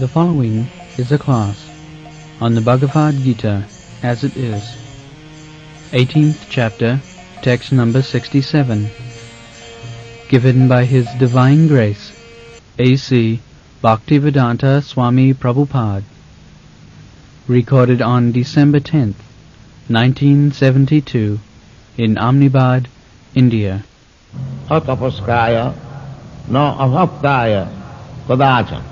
The following is a class on the Bhagavad Gita as it is, 18th chapter, text number 67, given by His Divine Grace, A.C. Bhaktivedanta Swami Prabhupada, recorded on December 10th, 1972, in Ahmedabad, India. Atapaskaya na abhaktaya kadachan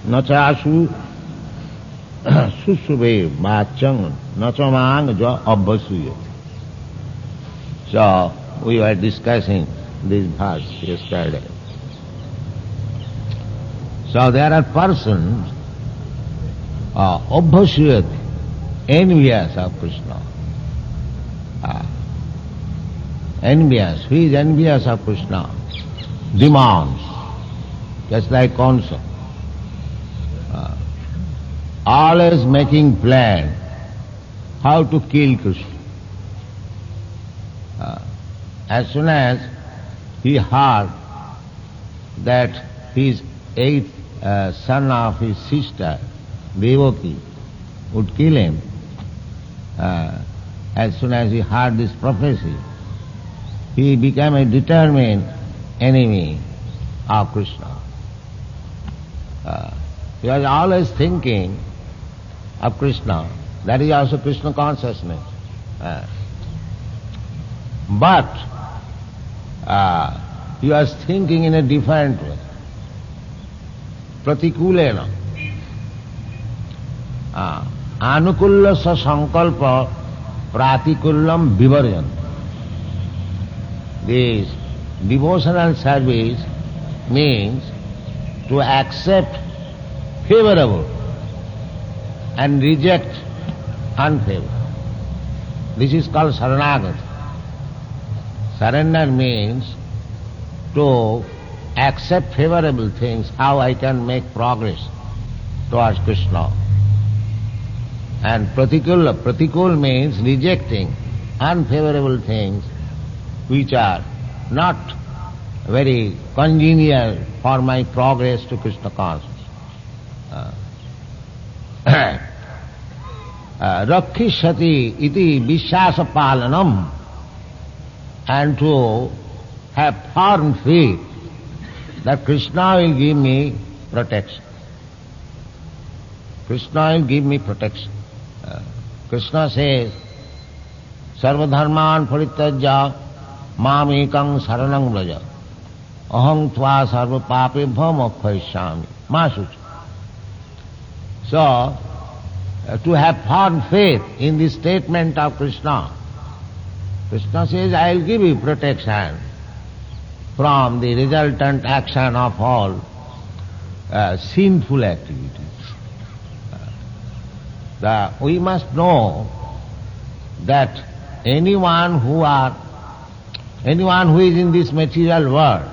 na chasu susube machang na chamang jo abbasuye. So we were discussing this verse yesterday. So there are persons obviously envious of Krishna. Envious. Who is envious of Krishna? Demons, just like Kansa. Always making plan how to kill Krishna. As soon as he heard that his eighth son of his sister, Devaki, would kill him, as soon as he heard this prophecy, he became a determined enemy of Krishna. He was always thinking of Krishna. That is also Krishna consciousness. But he was thinking in a different way. Pratikulena. Anukulla sa sankalpa pratikullam vivarjan. This devotional service means to accept favorable and reject unfavorable. This is called saranagati. Surrender means to accept favorable things, how I can make progress towards Krishna. And pratikul means rejecting unfavorable things which are not very congenial for my progress to Krishna consciousness. Rakkhishati iti vishwasa palanam, and to have firm faith that Krishna will give me protection. Krishna will give me protection. Krishna says, Sarvadharman parityajya mamekang saranang vraja aham tva sarva papebham akkhayishyami masucha. So, to have firm faith in the statement of Krishna, Krishna says, I will give you protection from the resultant action of all sinful activities. We must know that anyone who is in this material world,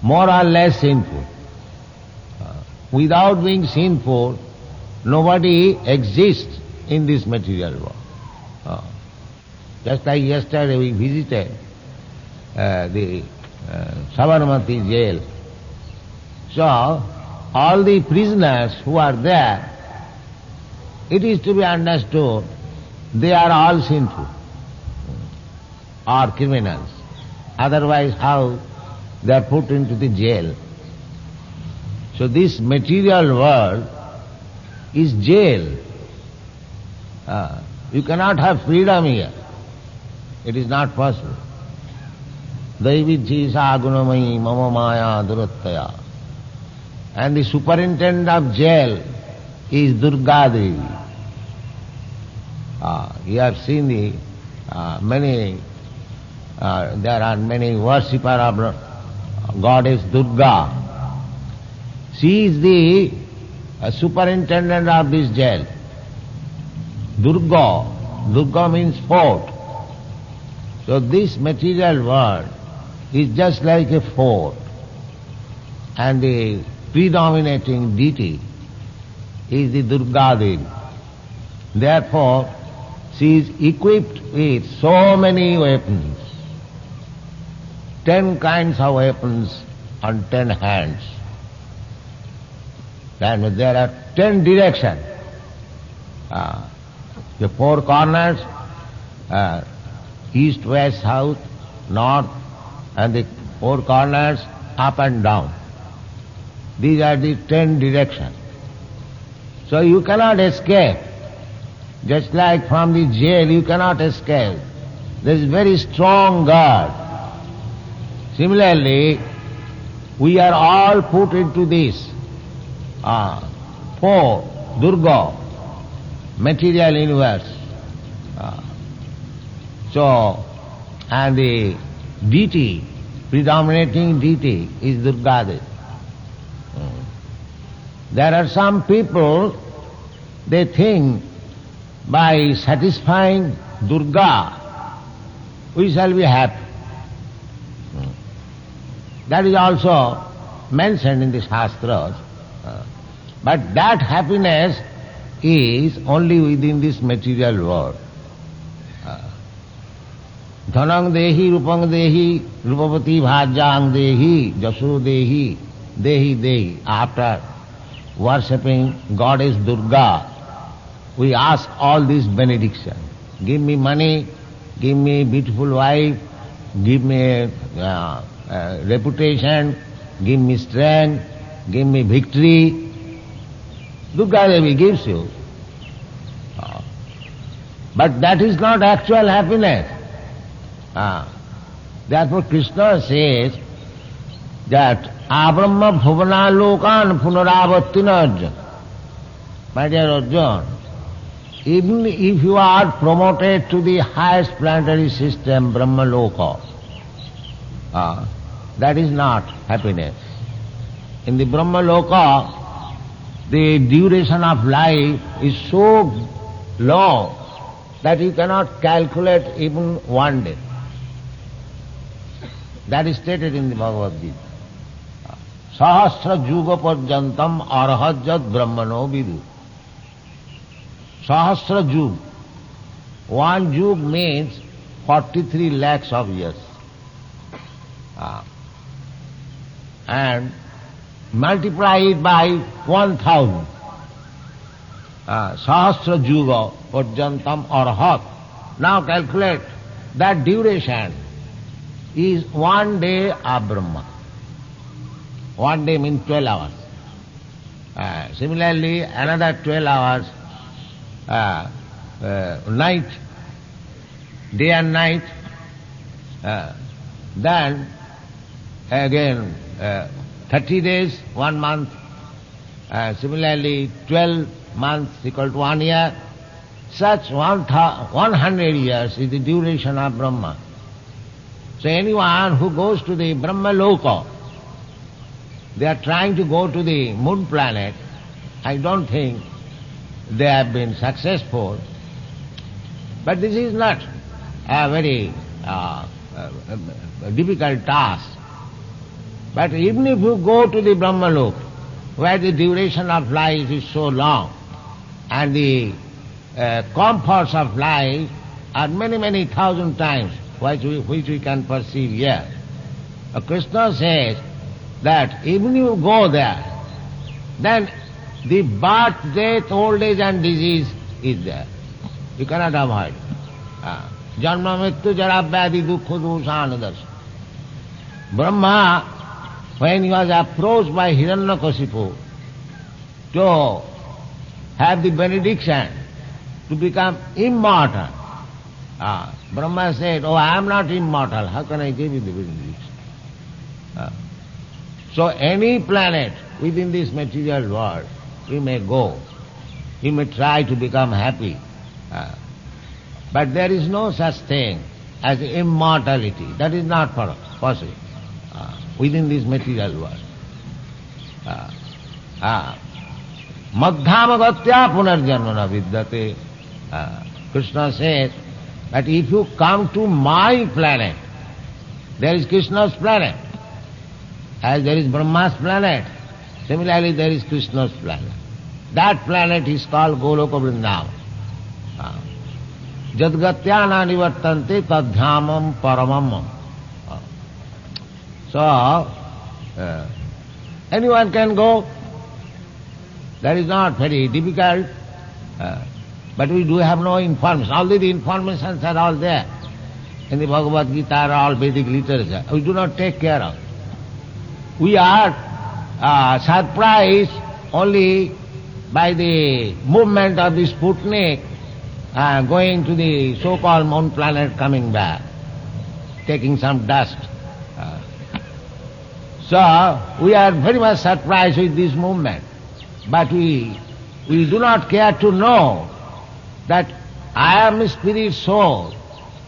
more or less sinful, without being sinful, nobody exists in this material world. Just like yesterday we visited the Sabarmati jail. So, all the prisoners who are there, it is to be understood, they are all sinful or criminals. Otherwise, how they are put into the jail? So this material world is jail. You cannot have freedom here. It is not possible. Daividhi sa gunamayi mama maya durattaya. And the superintendent of jail is Durga Devi. You have seen the there are many worshippers of goddess Durga. She is the superintendent of this jail. Durga means fort. So this material world is just like a fort, and the predominating deity is the Durga Devi. Therefore, she is equipped with so many weapons, 10 kinds of weapons on 10 hands. And there are 10 directions. The four corners, east, west, south, north, and the four corners up and down. These are the 10 directions. So you cannot escape. Just like from the jail you cannot escape. There is very strong guard. Similarly, we are all put into this four, Durga, material universe. And the deity, predominating deity is Durga. There are some people, they think by satisfying Durga, we shall be happy. That is also mentioned in the Shastras. But that happiness is only within this material world. Dhanang dehi, rupang dehi, rupavati bhajang dehi, jasu dehi, dehi dehi. After worshipping Goddess Durga, we ask all these benedictions. Give me money, give me beautiful wife, give me reputation, give me strength, give me victory. Durga Devi gives you. But that is not actual happiness. Therefore Krishna says that Abrahma bhuvana lokan punaravattina Arjuna. My dear Arjuna, even if you are promoted to the highest planetary system, Brahma Loka, that is not happiness. In the Brahma Loka, the duration of life is so long that you cannot calculate even one day. That is stated in the Bhagavad Gita. Sahasra juga parjantam arhajat brahmano vidu. Sahasra jug. One jug means 43 lakhs of years. And multiply it by 1,000. Sahasra juga parjantam arhat. Now calculate that duration is 1 day of Brahma. 1 day means 12 hours. Similarly, another 12 hours, night, day and night. Then again 30 days, 1 month. Similarly, 12 months equal to 1 year. Such 100 years is the duration of Brahma. So anyone who goes to the Brahma Loka, they are trying to go to the moon planet. I don't think they have been successful. But this is not a very difficult task. But even if you go to the Brahma Loka, where the duration of life is so long, and the comforts of life are many, many thousand times which we can perceive here. Krishna says that even you go there, then the birth, death, old age and disease is there. You cannot avoid. Janma mrityu jara vyadhi dukkha dosanadas. Brahma, when he was approached by Hiranyakasipu to have the benediction to become immortal, Brahma said, "Oh, I am not immortal. How can I give you the benediction?" So any planet within this material world, you may go. You may try to become happy. But there is no such thing as immortality. That is not possible within this material world. Madhyamagatya punarjanmana vidyate. Krishna says that if you come to my planet, there is Krishna's planet. As there is Brahma's planet, similarly there is Krishna's planet. That planet is called Goloka Vrindavan. Jadgatyana nivartante tadhyamam paramam. So, anyone can go. That is not very difficult, but we do have no information. Although the informations are all there in the Bhagavad Gita or all Vedic literature, we do not take care of. We are surprised only by the movement of the Sputnik going to the so-called moon planet, coming back, taking some dust. So we are very much surprised with this movement. But we do not care to know that I am a spirit soul.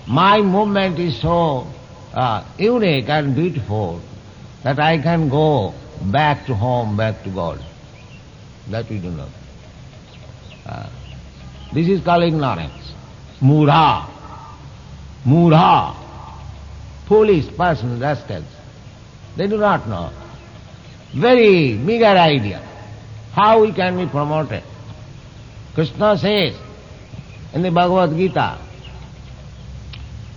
My movement is so unique and beautiful that I can go back to home, back to God. That we do not. This is called ignorance. Mudha. Mudha. Foolish person, rascals. They do not know. Very meager idea. How we can be promoted? Krishna says in the Bhagavad Gita,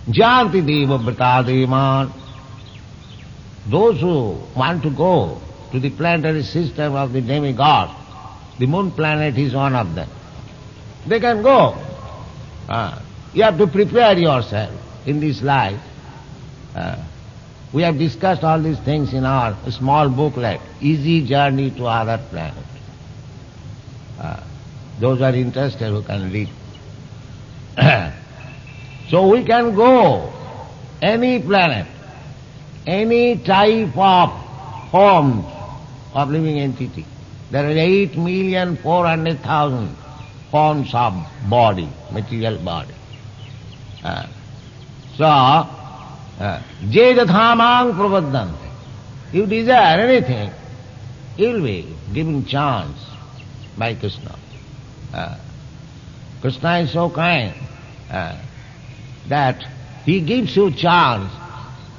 Janti deva vrata devan. Those who want to go to the planetary system of the demigod, the moon planet is one of them. They can go. You have to prepare yourself in this life. We have discussed all these things in our small booklet, Easy Journey to Other Planets. Those who are interested who can read. So we can go any planet, any type of forms of living entity. There are 8,400,000 forms of body, material body. Je jathamang pravadante. You desire anything, you will be given chance by Krishna. Krishna is so kind that he gives you chance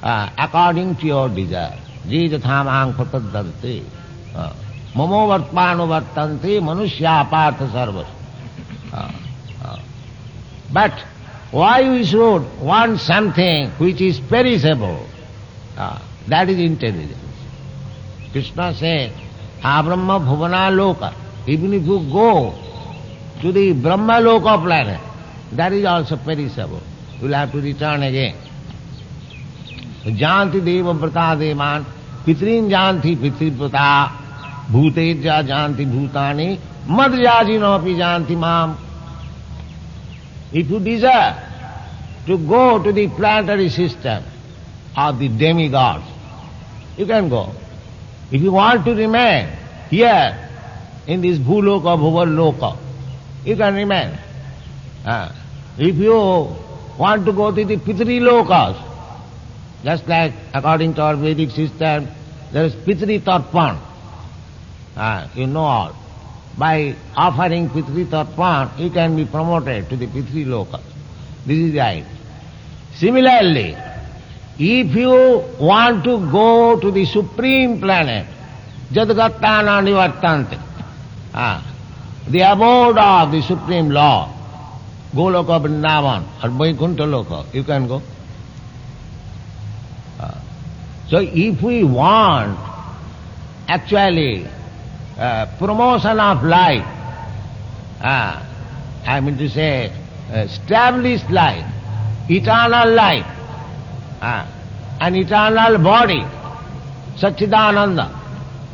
according to your desire. Je jathamang prapadante. Mamo vartmano vartante manushya partha sarvas. But why we should want something which is perishable? That is intelligence. Krishna says, Abrahma bhuvana loka. Even if you go to the Brahma loka planet, that is also perishable. You will have to return again. Janti deva vrata devan, pitrin janti pitrivrata, bhuteja janti bhutani, madhyajino api janti mam. If you desire to go to the planetary system of the demigods, you can go. If you want to remain here in this bhuloka, bhuvarloka, you can remain. If you want to go to the pitri lokas, just like according to our Vedic system, there is pitri tarpan. You know all. By offering pitri tarpan, you can be promoted to the pitri lokas. This is right. Similarly, if you want to go to the supreme planet, Jadagattana nivartante, the abode of the supreme Lord, Goloka Vrindavan or Vaikuntha Loka, you can go. So if we want actually promotion of life, I mean to say established life, eternal life, an eternal body, Satchidananda,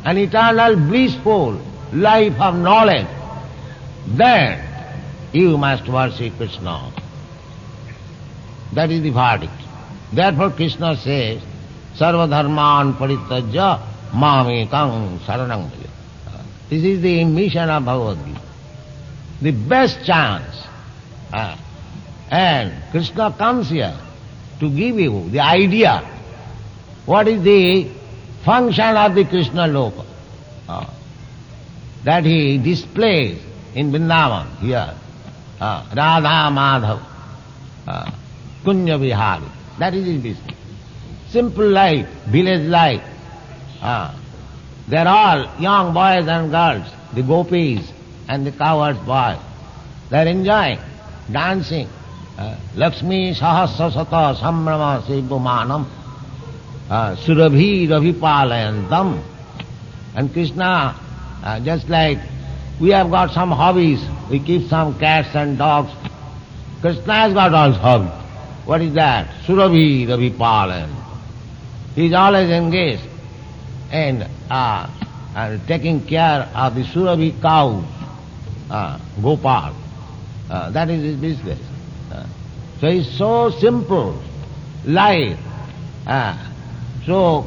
an eternal blissful life of knowledge, then you must worship Krishna. That is the verdict. Therefore Krishna says, Sarva dharman parityajya mamekam saranam bhaja. This is the mission of Bhagavad Gita. The best chance. And Krishna comes here to give you the idea what is the function of the Krishna loka. That he displays in Vrindavan here. Radha Madhav, Kunya Vihari. That is his business. Simple life, village life. They are all young boys and girls, the gopis and the cowherd boys. They are enjoying, dancing. Lakshmi sahasra sata sambrama sevumanam surabhi ravipalayantam. And Krishna, just like we have got some hobbies. We keep some cats and dogs. Krishna has got all hobbies. What is that? Surabhi, Ravi Palan. He is always engaged in taking care of the Surabhi cows, Gopal. That is his business. So it's so simple life. So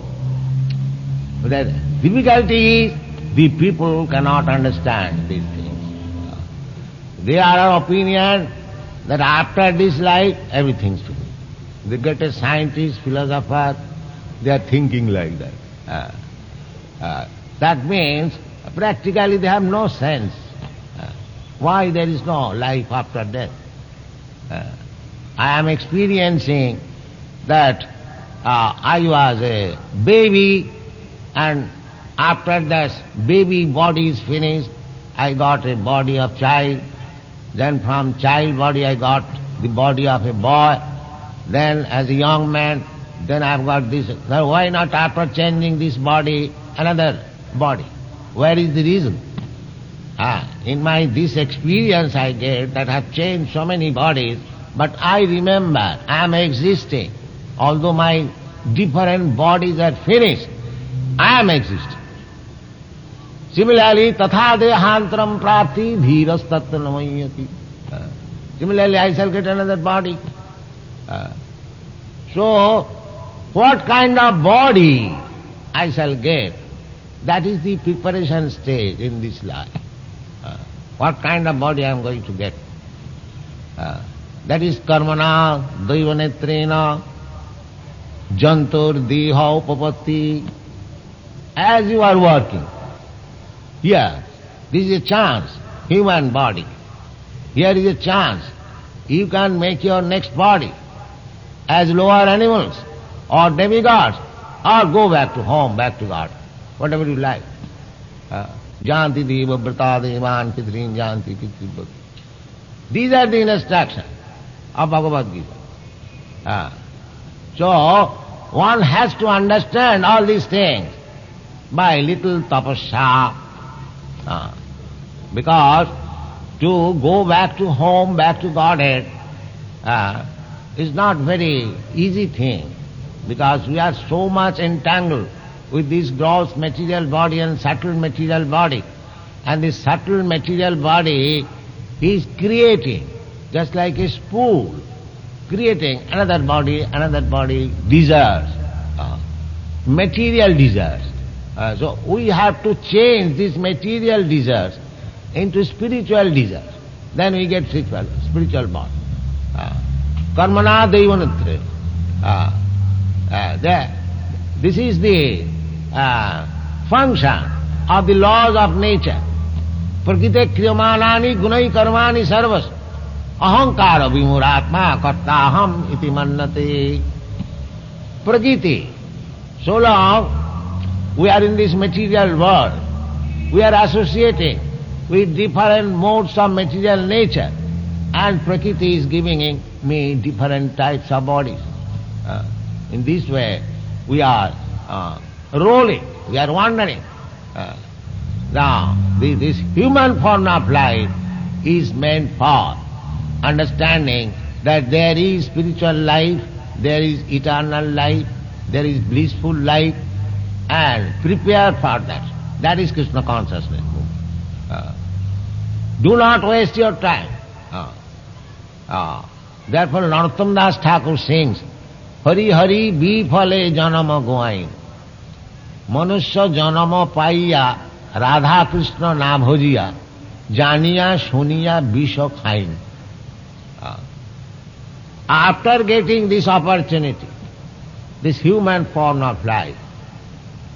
the difficulty is the people cannot understand these things. They are of opinion that after this life everything's finished. The greatest scientists, philosophers, they are thinking like that. That means practically they have no sense. Why there is no life after death? I am experiencing that I was a baby, and after that baby body is finished, I got a body of child. Then from child body I got the body of a boy. Then as a young man, then I've got this. Now why not after changing this body, another body? Where is the reason? In my this experience I get that I've changed so many bodies, but I remember I am existing. Although my different bodies are finished, I am existing. Similarly, tatha dehantram prapti dhiras tattva namayati. Similarly, I shall get another body. So, what kind of body I shall get, that is the preparation stage in this life. What kind of body I am going to get. That is karmana, daivanetrena, jantur, deha, upapatti. As you are working, here, this is a chance, human body. Here is a chance. You can make your next body as lower animals or demigods, or go back to home, back to God, whatever you like. Janti deva vrata devan pitrin janti pitri bhakti. These are the instructions of Bhagavad Gita. So, one has to understand all these things by little tapasya. Because to go back to home, back to Godhead, is not very easy thing, because we are so much entangled with this gross material body and subtle material body. And this subtle material body is creating, just like a spool, creating another body, desires, material desires. So we have to change these material desires into spiritual desires. Then we get spiritual body. Karmana daivanatre. This is the function of the laws of nature. Prakite kriyamanani gunai karmani sarvas. Ahankara vimuratma kartaham iti mannate. Prakriti. So long we are in this material world, we are associating with different modes of material nature, and Prakriti is giving me different types of bodies. In this way, we are rolling, we are wandering. Now, this human form of life is meant for understanding that there is spiritual life, there is eternal life, there is blissful life, and prepare for that. That is Krishna consciousness. Do not waste your time. Therefore, Narottam Das Thakur sings, Hari Hari Bifale Janama Goain. Manusya Janama Paiya Radha Krishna Na Bhojiya Janiya Shuniya Bisha Khain. After getting this opportunity, this human form of life,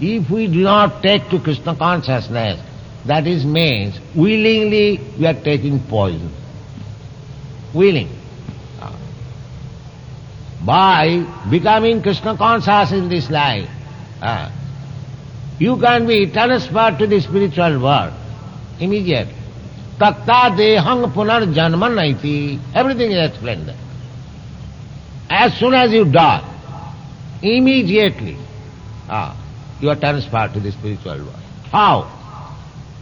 if we do not take to Krishna consciousness, that is means willingly we are taking poison. Willing. By becoming Krishna conscious in this life, you can be transferred to the spiritual world immediately. Takta dehang punar janman naiti. Everything is explained there. As soon as you die, immediately you are transferred to the spiritual world. How?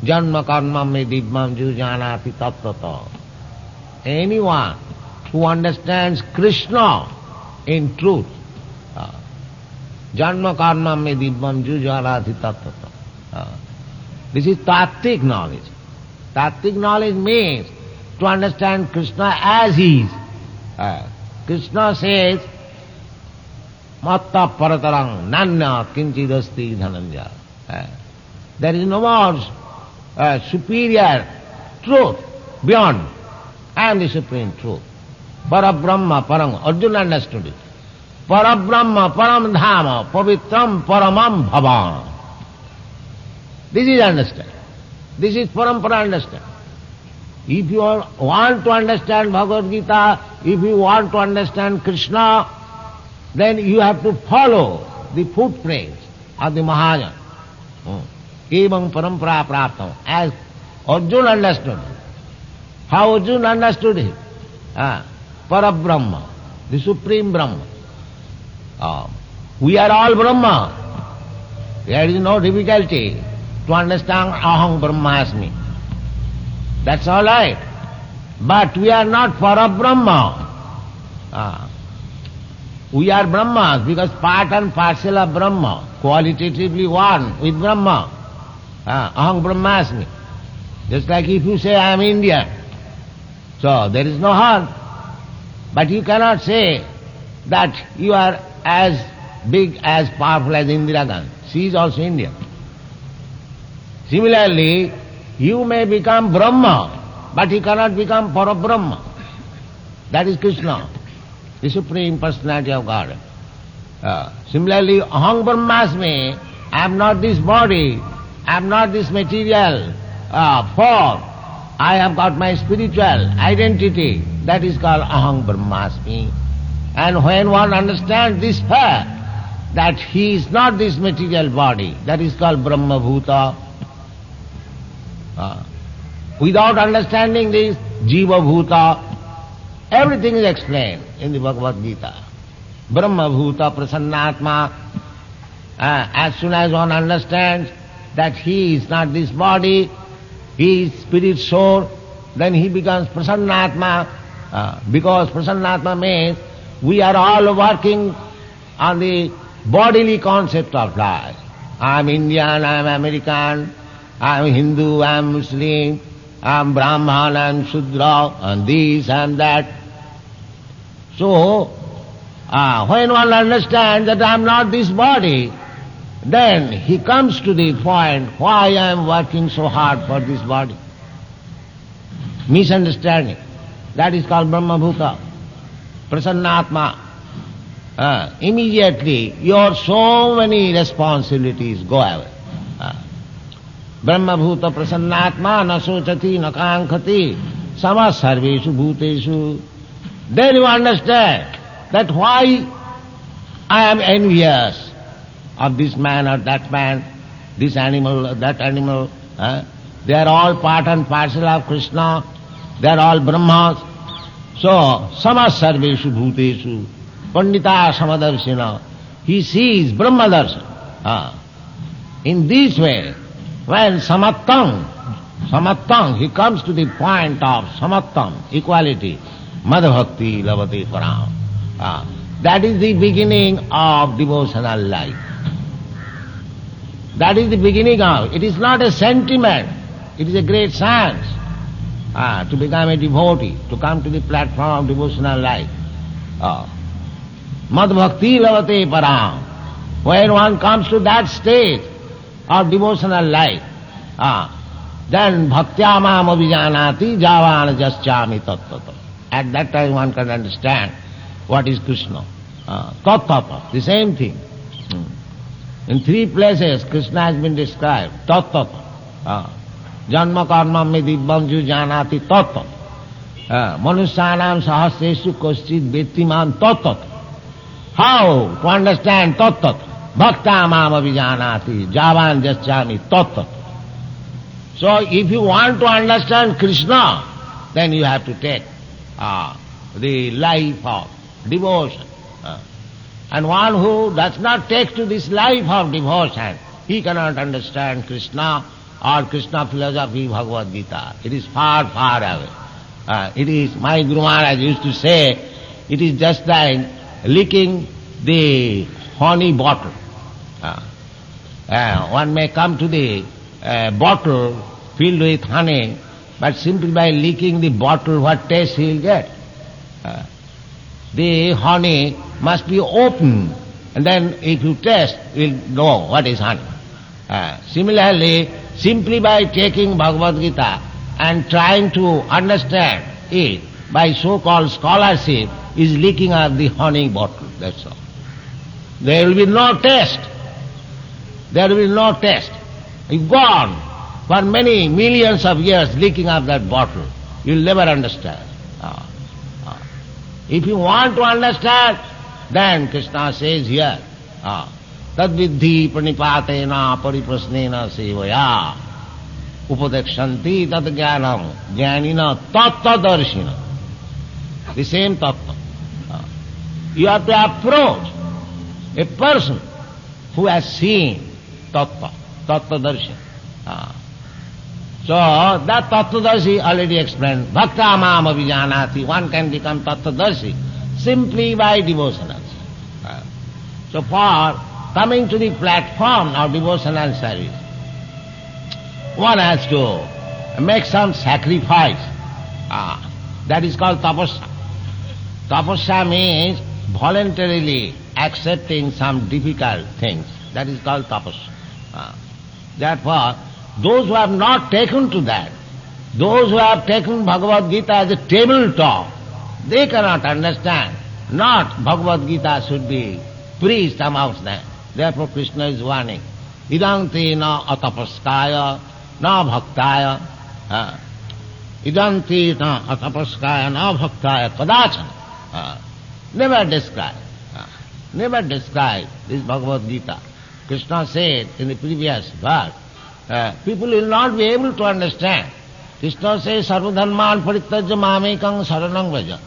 Janma karma me dibbam jujanati tattata. Anyone who understands Krishna in truth, Janma karma me dibbam jujanati tattata. This is tattvic knowledge. Tattvic knowledge means to understand Krishna as he is. Krishna says, Matta paratarang nanya kinchidasti dhananja. There is no more superior truth beyond. I am the supreme truth. Parabrahma param. Arjuna understood it. Parabrahma param dhama pavitram paramam bhavan. This is understand. This is parampara understand. If you want to understand Bhagavad Gita, if you want to understand Krishna, then you have to follow the footprints of the Mahajana. Evam parampara praptam. As Arjuna understood. How Arjuna understood it? Parabrahma, the supreme Brahma. We are all Brahma. There is no difficulty to understand aham brahmasmi. That's all right. But we are not Parabrahma. We are Brahmas because part and parcel of Brahma, qualitatively one with Brahma. Aham brahmasmi. Just like if you say I am Indian, so there is no harm. But you cannot say that you are as big, as powerful as Indira Gandhi. She is also Indian. Similarly, you may become Brahma, but you cannot become Parabrahma. That is Krishna, the Supreme Personality of God. Similarly, aham brahmasmi, I am not this body, I am not this material form. I have got my spiritual identity. That is called aham brahmasmi. And when one understands this fact, that he is not this material body, that is called Brahma Bhuta. Without understanding this, Jiva Bhuta, everything is explained in the Bhagavad Gita. Brahma Bhuta Prasannatma. As soon as one understands that he is not this body, he is spirit soul, then he becomes Prasannatma. Because Prasannatma means we are all working on the bodily concept of life. I am Indian, I am American, I am Hindu, I am Muslim, I am Brahman, I am Shudra, and this and that. So, when one understands that I am not this body, then he comes to the point, why I am working so hard for this body? Misunderstanding. That is called Brahma Bhuta, Prasannatma. Immediately your so many responsibilities go away. Brahma Bhuta Prasannatma na sochati na kankhati sama sarveshu bhuteshu. Then you understand that why I am envious of this man or that man, this animal or that animal. They are all part and parcel of Krishna. They are all Brahmas. So, sama sarveshu bhuteshu. Pandita samadarshina. He sees Brahma darshan. In this way, when samattam, he comes to the point of samattam, equality, madhbhakti lavati param. That is the beginning of devotional life. That is the beginning of. It is not a sentiment. It is a great science to become a devotee, to come to the platform of devotional life. Madhbhakti lavate param. When one comes to that stage of devotional life, then bhaktyamam abhijanati javana jaschami tattata. At that time one can understand what is Krishna. Tattata, the same thing. In 3 places Krishna has been described. Tattata. Janma karma me dibbam ju janati tattata. Manusyanam sahasreshu koschid vettimam tattata. How to understand tattata? Bhaktamam abhijanati javan jaschami tattata. So if you want to understand Krishna, then you have to take the life of devotion. And one who does not take to this life of devotion, he cannot understand Krishna or Krishna philosophy, Bhagavad Gita. It is far, far away. It is, my Guru Maharaj used to say, it is just like licking the honey bottle. One may come to the bottle filled with honey, but simply by licking the bottle, what taste he will get? The honey must be open, and then if you taste, you will know what is honey. Similarly, simply by taking Bhagavad Gita and trying to understand it by so-called scholarship is licking up the honey bottle, that's all. There will be no taste. There will be no taste. You've gone for many millions of years licking up that bottle. You'll never understand. If you want to understand, then Krishna says here, tad vidhi pranipatena pariprasnena sevaya upadekshanti tad jnanam jnanina tattadarshina. The same tattva. You have to approach a person who has seen tattva, tattvadarshi. So that tattvadarshi already explained. Bhakta mam abhijanati. One can become tattvadarshi simply by devotional. So for coming to the platform of devotional service, one has to make some sacrifice. That is called tapasya. Tapasya means voluntarily accepting some difficult things. That is called tapasya. Therefore, those who have not taken to that, those who have taken Bhagavad Gita as a tabletop, they cannot understand. Not Bhagavad Gita should be preached amongst them. Therefore Krishna is warning. Idam te na atapaskaya na bhaktaya. Idam te na atapaskaya na bhaktaya kadachana. Never describe. Never describe this Bhagavad Gita. Krishna said in the previous verse, people will not be able to understand. Krishna says, sarvadharman parityajya mamekam saranam vraja.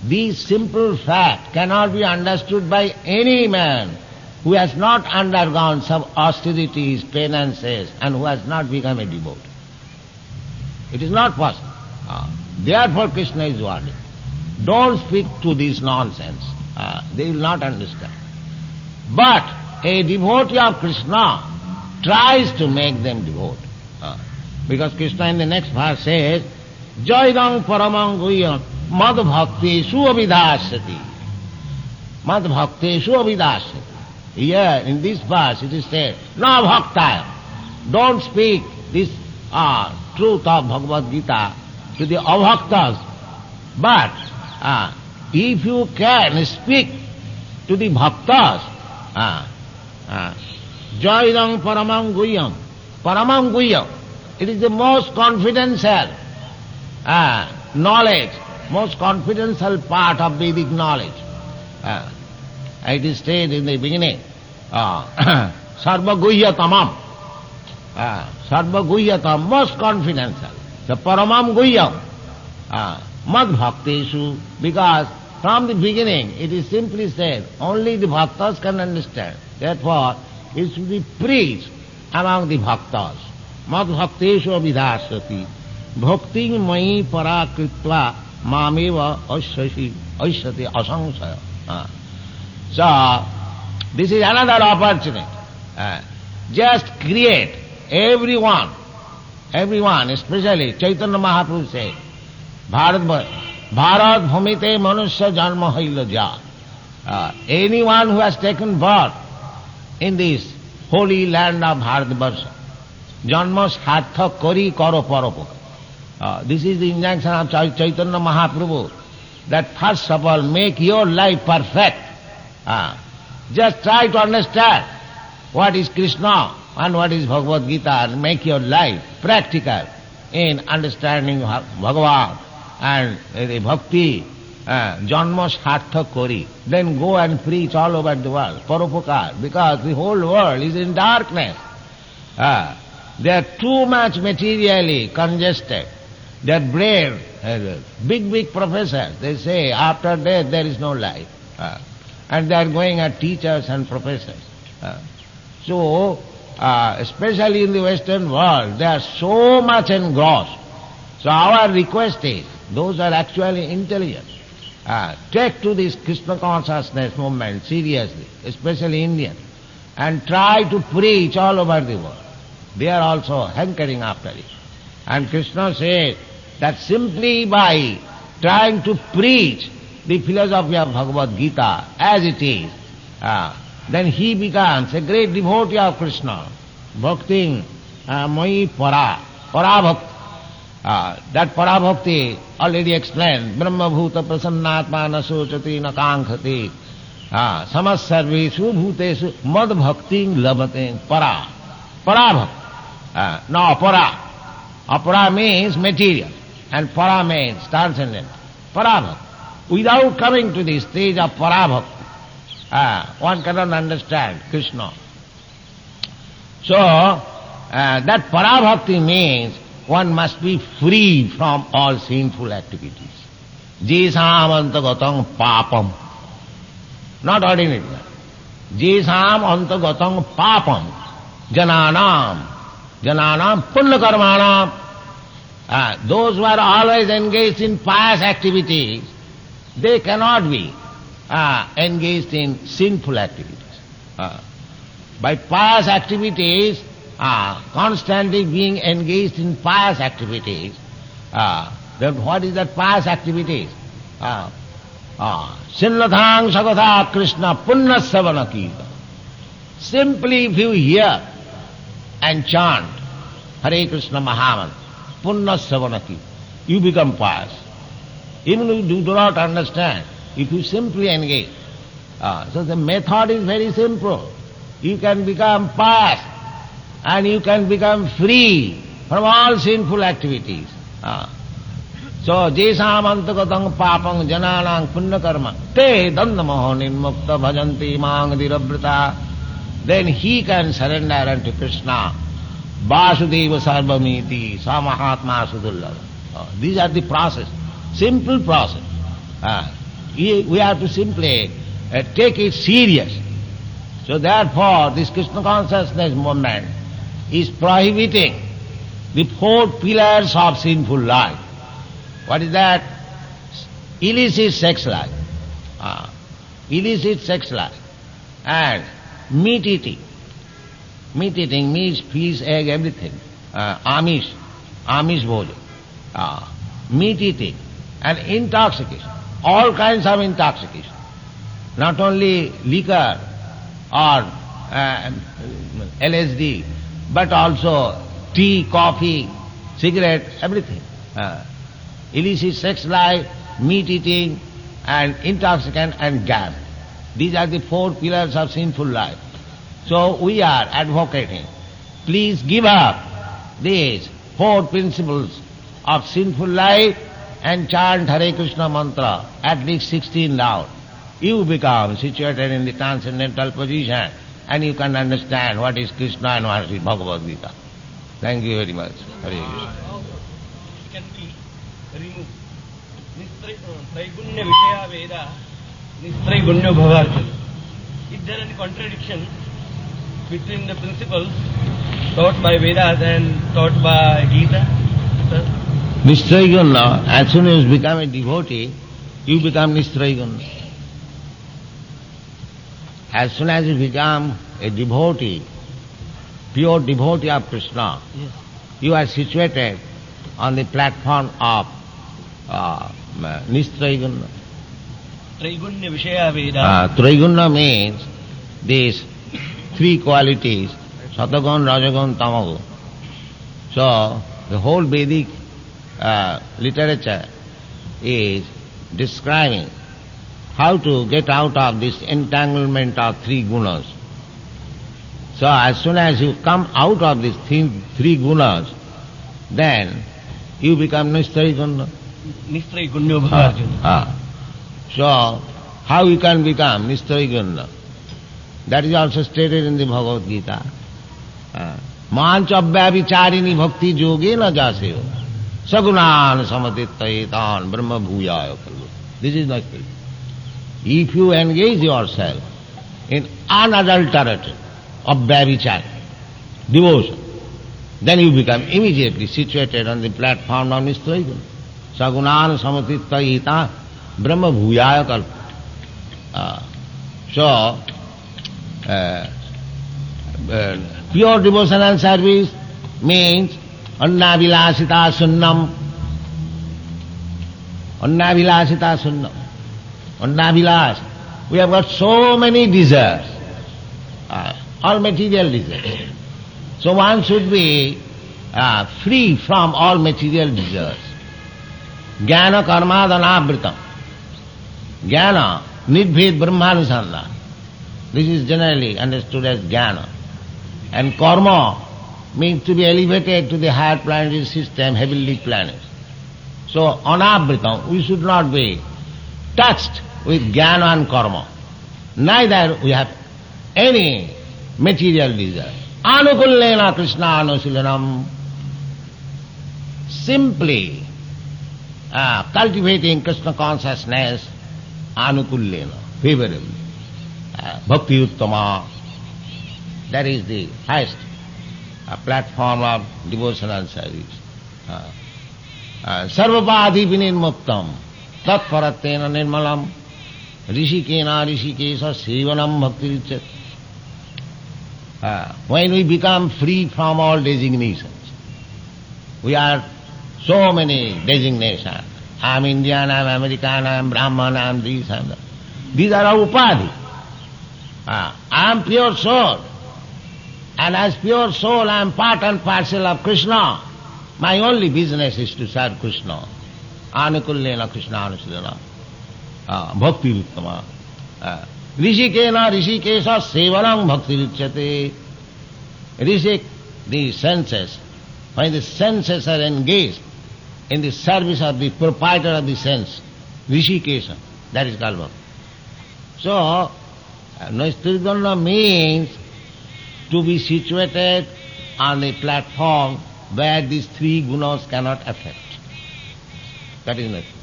This simple fact cannot be understood by any man who has not undergone some austerities, penances, and who has not become a devotee. It is not possible. Therefore Krishna is warning. Don't speak to this nonsense. They will not understand. But a devotee of Krishna tries to make them devote. Because Krishna in the next verse says, Jaidam paramam guhyam mad bhakti suavidhasyati. Mad bhakti suavidhasyati. Here in this verse it is said, na bhaktaya. Don't speak this truth of Bhagavad Gita to the abhaktas. But if you can speak to the bhaktas, Jaidam paramam guhyam. Paramam guhyam. It is the most confidential knowledge, most confidential part of Vedic knowledge. It is stated in the beginning, sarva guhyatamam. Sarva guhyatam, most confidential. So paramam guhyam. Mad bhakteshu, because from the beginning it is simply said, only the bhaktas can understand. Therefore, it should be preached among the bhaktas. Mad bhakteshu abhidhasyati. Bhakti mai parakritva mameva asyati asangsaya. So, this is another opportunity. Just create everyone, especially Chaitanya Mahaprabhu said, Bharat bhumite manusya janma hailaja. Anyone who has taken birth in this holy land of Bharatvarsha, janma sarthak kari karo paropoka. This is the injunction of Chaitanya Mahaprabhu, that first of all make your life perfect. Just try to understand what is Krishna and what is Bhagavad Gita and make your life practical in understanding Bhagavan and the Bhakti, janma sarthak kari. Then go and preach all over the world, paropakar, because the whole world is in darkness. They are too much materially congested. Their brain, big professors, they say after death there is no life. And they are going as teachers and professors. So, especially in the Western world, they are so much engrossed. So our request is, those who are actually intelligent, take to this Krishna consciousness movement seriously, especially Indian, and try to preach all over the world. They are also hankering after it. And Krishna said that simply by trying to preach the philosophy of Bhagavad Gita as it is, then he becomes a great devotee of Krishna. Bhakti mai para, para that para bhakti already explained. Brahma bhuta prasannatma na sochati na kankhati samas sarvesu bhutesu mad bhakti labate para. Para bhakti. No, para. Apara means material and para means transcendental. Para bhakti. Without coming to the stage of para bhakti, one cannot understand Krishna. So, that para bhakti means one must be free from all sinful activities. Jesam antagatam papam. Not ordinary. Jesam antagatam papam. Jananam punnakarmanam. Those who are always engaged in pious activities, they cannot be engaged in sinful activities. By pious activities, constantly being engaged in pious activities, then what is that pious activities? Sinnathang sagatha Krishna punnasavana kirtan. Simply if you hear and chant Hare Krishna Mahamantra, punnasavana kirtan, you become pious. Even if you do not understand, if you simply engage. So the method is very simple. You can become pious and you can become free from all sinful activities. So, jesam antagatam papam jananang punnakarma te dandamaho nirmukta bhajanti mang dirabrita. Then he can surrender unto Krishna. Vasudeva sarvamiti samahatma sudullava. These are the process, simple process. We have to simply take it serious. So therefore, this Krishna consciousness movement is prohibiting the four pillars of sinful life. What is that? Illicit sex life. Illicit sex life. And meat eating. Meat eating means fish, egg, everything. Amish bhojan. Meat eating and intoxication. All kinds of intoxication. Not only liquor or LSD, but also tea, coffee, cigarette, everything. Illicit sex life, meat eating, and intoxicant and gambling. These are the four pillars of sinful life. So we are advocating, please give up these four principles of sinful life and chant Hare Krishna mantra at least 16 rounds. You become situated in the transcendental position and you can understand what is Krishna and what is Bhagavad Gita. Thank you very much. Hare Krishna. It can be removed. Nistraigunya Vishaya Veda, Nistraigunya Bhavarjana. Is there any contradiction between the principles taught by Vedas and taught by Gita? Sir? Nistraigunya, as soon as you become a devotee, you become Nistraigunya. As soon as you become a devotee, pure devotee of Krishna, Yes. you are situated on the platform of Nistraigunya. Traigunya Vishaya Veda. Traigunya means these three qualities, Satagun, Rajagun, Tamagun. So, the whole Vedic literature is describing how to get out of this entanglement of three gunas. So as soon as you come out of these three gunas, then you become Nistraigunya. Nistraigunya Bhavarjana. So how you can become Nistraigunya? That is also stated in the Bhagavad Gita. Mancha vicharini bhakti yogena jaseo sagunan samatittaitan brahma bhuyaya kallu. This is not true. If you engage yourself in unadulterated of Vyabhichara, devotion, then you become immediately situated on the platform of Nisthoigun. Sagunan samatitta ita brahma bhuyaya kalpa. So, pure devotional service means annavilasita sunnam. Annavilasita sunnam. Annavilas. We have got so many desires, all material desires. So one should be free from all material desires. Jnana karmadhanavritam. Jnana, nidbhed brahmanusandha. This is generally understood as jnana. And karma means to be elevated to the higher planetary system, heavenly planets. So anavritam, we should not be touched with jnana and karma. Neither we have any material desire. Anukullena Krishna anusilanam. Simply cultivating Krishna consciousness, anukullena, favorably. Bhakti uttama. That is the highest platform of devotional service. Sarvapādhi vinirmuktam tatparatena nirmalam rishikena rishikesa sevanam bhakti richet. When we become free from all designations, we are so many designations. I am Indian, I am American, I am Brahman, I am this, I am that. These are our upadhi. I am pure soul. And as pure soul, I am part and parcel of Krishna. My only business is to serve Krishna. Anukullena Krishna anusilena. Bhakti uttama. Rishikena rishikesa sevanam bhakti richate. Rishik, the senses. When the senses are engaged in the service of the proprietor of the sense, rishikesa, that is called bhakti. So, Naistirgana means to be situated on a platform where these three gunas cannot affect. That is nothing.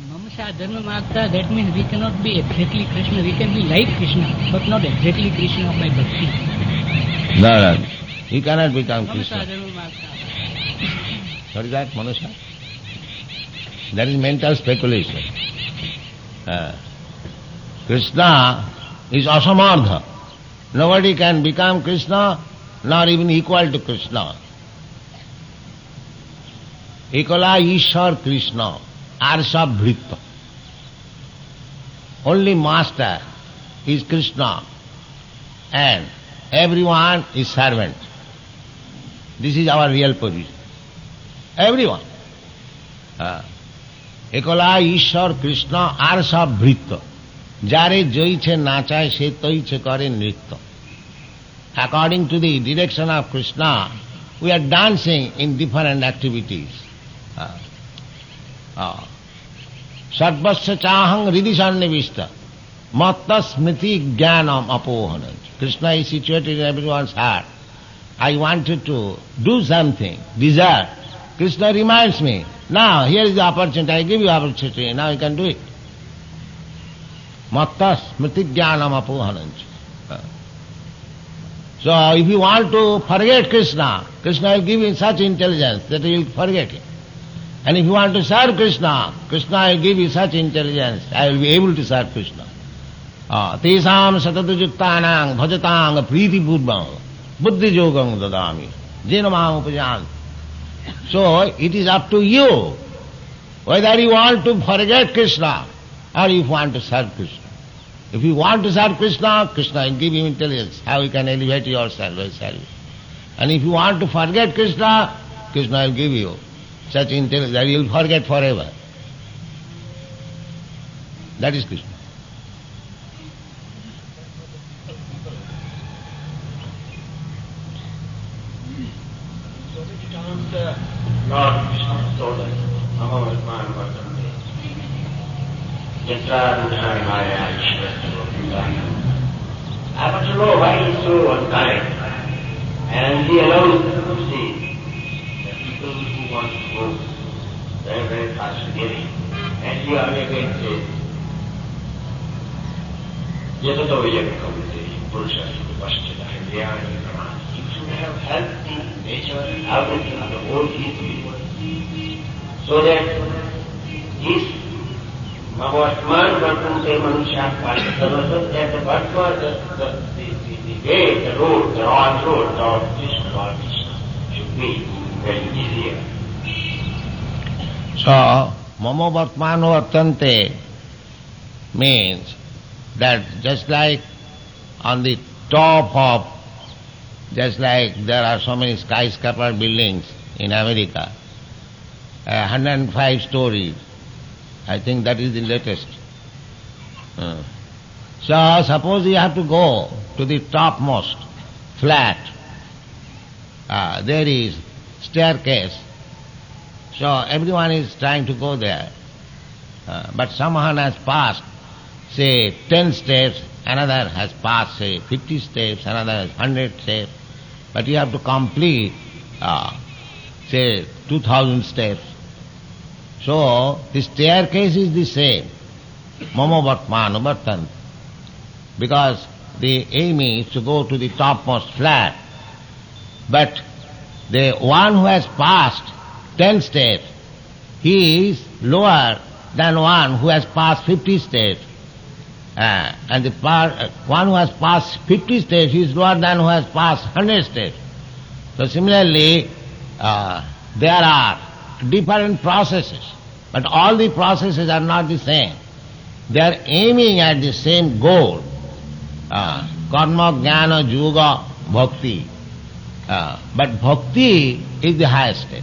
Mamasa dharma magta, that means we cannot be exactly Krishna, we can be like Krishna, but not exactly Krishna by bhakti. No, he cannot become Krishna. Mamasa dharma magta. What is that, Manusha? That is mental speculation. Krishna is asamardha. Nobody can become Krishna, nor even equal to Krishna. Ekala Ishar Krishna, Arsa Bhritta. Only master is Krishna, and everyone is servant. This is our real position. Everyone. Ekala Ishar Krishna, Arsa Bhritta. Jare joiche nachaye se toiche kare nritya. According to the direction of Krishna, we are dancing in different activities. Sarvasya chahang ridisannivishta matta smriti jnanam apohanam. Krishna is situated in everyone's heart. I wanted to do something, desire. Krishna reminds me, now here is the opportunity, I give you opportunity, now you can do it. Matta smriti jnanam apohanam. So if you want to forget Krishna, Krishna will give you such intelligence that you will forget him. And if you want to serve Krishna, Krishna will give you such intelligence, I will be able to serve Krishna. Tesam satadujuktanang bhajatang priti purvam buddhi yogam dadami jena mam upajan. So it is up to you whether you want to forget Krishna or you want to serve Krishna. If you want to serve Krishna, Krishna will give you intelligence, how you can elevate yourself by service. And if you want to forget Krishna, Krishna will give you such intelligence that you will forget forever. That is Krishna. Lord Krishna told us, Amavatman Vatande, Yatra Maya I want to know why he is so unkind. And he allows to see the people who want to go very, very fast to getting. And you are again say, Yatato Yakakamute, Purusha, Paschita, Indriyani, Pramana. He should have helped the nature, everything, the whole history, so that this Vartman Vartante Manusha Pashta, that the Vartman, the way, the road, the wrong road, Lord Krishna, should be very easier. So, Mamo Vartmano Vartante means that just like on the top of, just like there are so many skyscraper buildings in America, 105 stories, I think that is the latest. So suppose you have to go to the topmost flat, there is staircase, so everyone is trying to go there. But someone has passed, say, 10 steps, another has passed, say, 50 steps, another has 100 steps, but you have to complete, say, 2,000 steps. So, the staircase is the same, Mamo Bhatmanu Bhattan, because the aim is to go to the topmost flat. But the one who has passed 10 steps, he is lower than one who has passed 50 steps. And the one who has passed 50 steps is lower than who has passed 100 steps. So similarly, there are different processes, but all the processes are not the same. They are aiming at the same goal. Karma, Jnana, Yoga, Bhakti. But Bhakti is the highest step.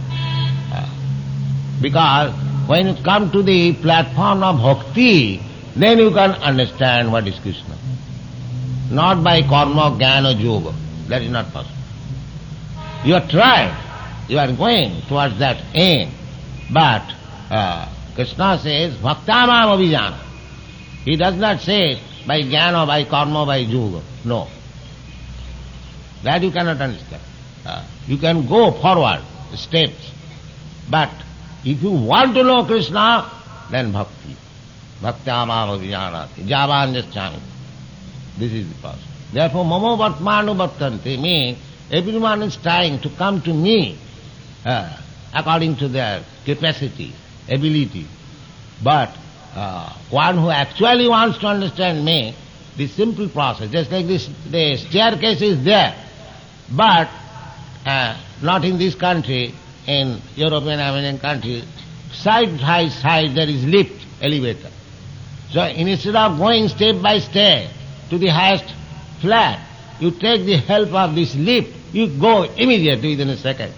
Because when you come to the platform of Bhakti, then you can understand what is Krishna. Not by karma, jnana, yoga. That is not possible. You are trying, you are going towards that aim. But Krishna says, Bhaktamam abhijana. He does not say by jnana, by karma, by yoga. No. That you cannot understand. You can go forward, steps. But if you want to know Krishna, then bhakti. Bhaktamam abhijanati. Javanjaschami. This is the process. Therefore, mamo vartmanu vartante means everyone is trying to come to me according to their capacity, ability. But one who actually wants to understand me, the simple process, just like this, the staircase is there, but not in this country, in European, American country, side by side there is lift, elevator. So instead of going step by step to the highest flat, you take the help of this lift, you go immediately within a second.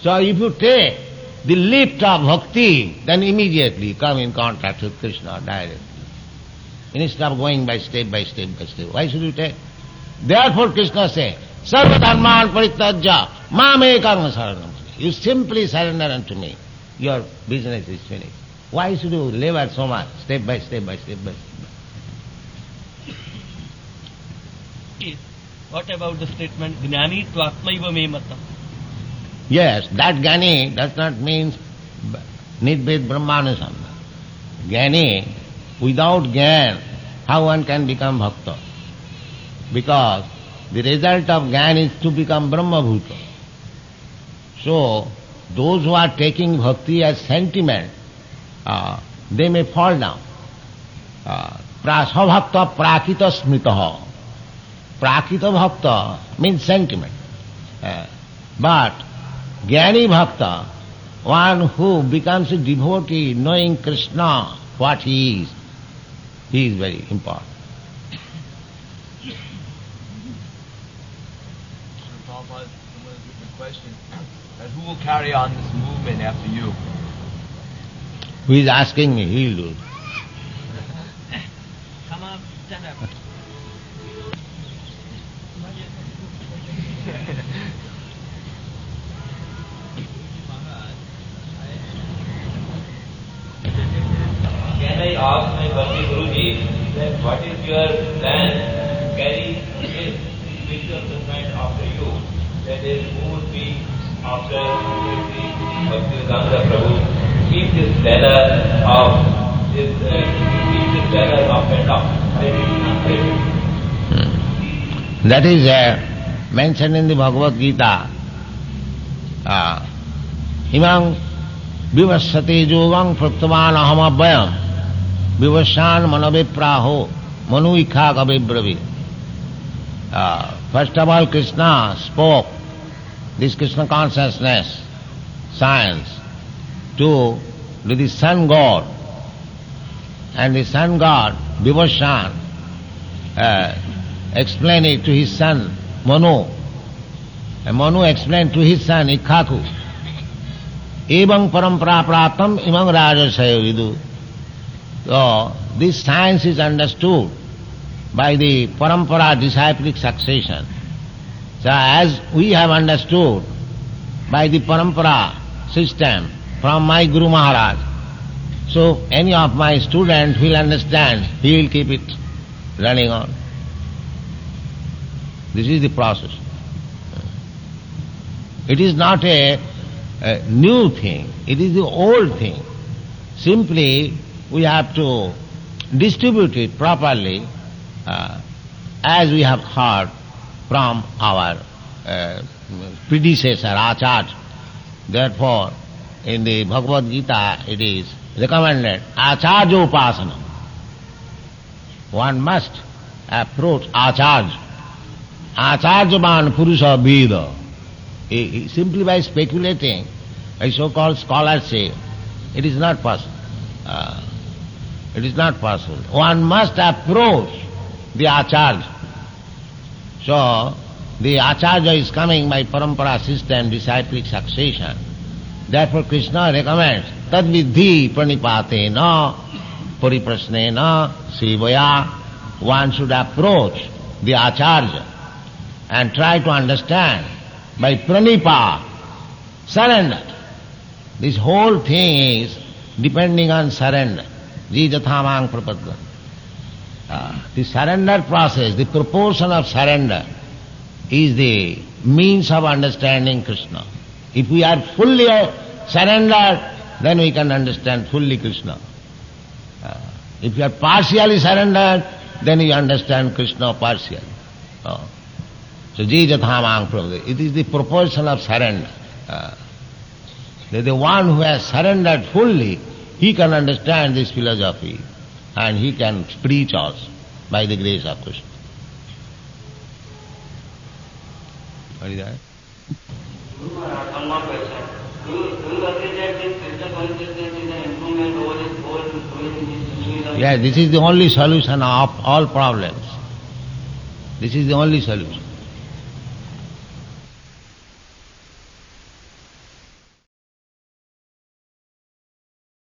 So if you take the lift of bhakti, then immediately come in contact with Krishna directly. Instead of going by step by step by step. Why should you take? Therefore Krishna says, Sarva dharman parityajya mame karma saranam. You simply surrender unto me. Your business is finished. Why should you labor so much, step by step by step by step? What about the statement, Gnani Twatmaiva me matam? Yes, that Jnani does not mean Nidbed Brahmanasam. Jnani, without Jnana, how one can become Bhakta? Because the result of Jnana is to become Brahma Bhuta. So, those who are taking Bhakti as sentiment, they may fall down. Prasabhakta prakita smitaha. Prakita bhakta means sentiment. But Jnani bhakta, one who becomes a devotee knowing Krishna, what he is very important. Prabhupada, someone has written a question that who will carry on this movement after you? Who is asking me? He will do it. Come up, stand up. Can I ask my Bhakti Guruji that what is your plan to carry this spiritual movement after you? That is, who would be after Bhaktivedanta Prabhu? Keep this banner of this, keep this banner up and up. That is mentioned in the Bhagavad Gita. Imam vivasate yogam praptavan aham abhyam vivasyan manavipraho manu ikha kavibravi. First of all, Krishna spoke this Krishna consciousness, science, to the sun god. And the sun god, Vivasyan, explained it to his son, Manu. And Manu explained to his son, Ikhaku. Evang parampara praptam imang rajasaya vidu. So, this science is understood by the parampara disciplic succession. So, as we have understood by the parampara system from my Guru Maharaj, so any of my students will understand, he will keep it running on. This is the process. It is not a new thing, it is the old thing. Simply we have to distribute it properly as we have heard from our predecessor, Acharya. Therefore, in the Bhagavad Gita it is recommended Acharya Upasana. One must approach Acharya. Acharyavan Purusha Veda. Simply by speculating, by so-called scholarship, it is not possible. It is not possible. One must approach the Acharya. So, the Acharya is coming by parampara system, disciplic succession. Therefore Krishna recommends tad vidhi pranipatena pariprasnena sevaya. One should approach the Acharya and try to understand by pranipa, surrender. This whole thing is depending on surrender. Jijathamang prapadva. The surrender process, the proportion of surrender is the means of understanding Krishna. If we are fully surrendered, then we can understand fully Krishna. If you are partially surrendered, then you understand Krishna partially. So, jijathamang prapadva. It is the proportion of surrender. The one who has surrendered fully, he can understand this philosophy and he can preach us by the grace of Krishna. What is that? One more question. Do you agree that this Krishna consciousness is an improvement over this whole Yes, this is the only solution of all problems. This is the only solution.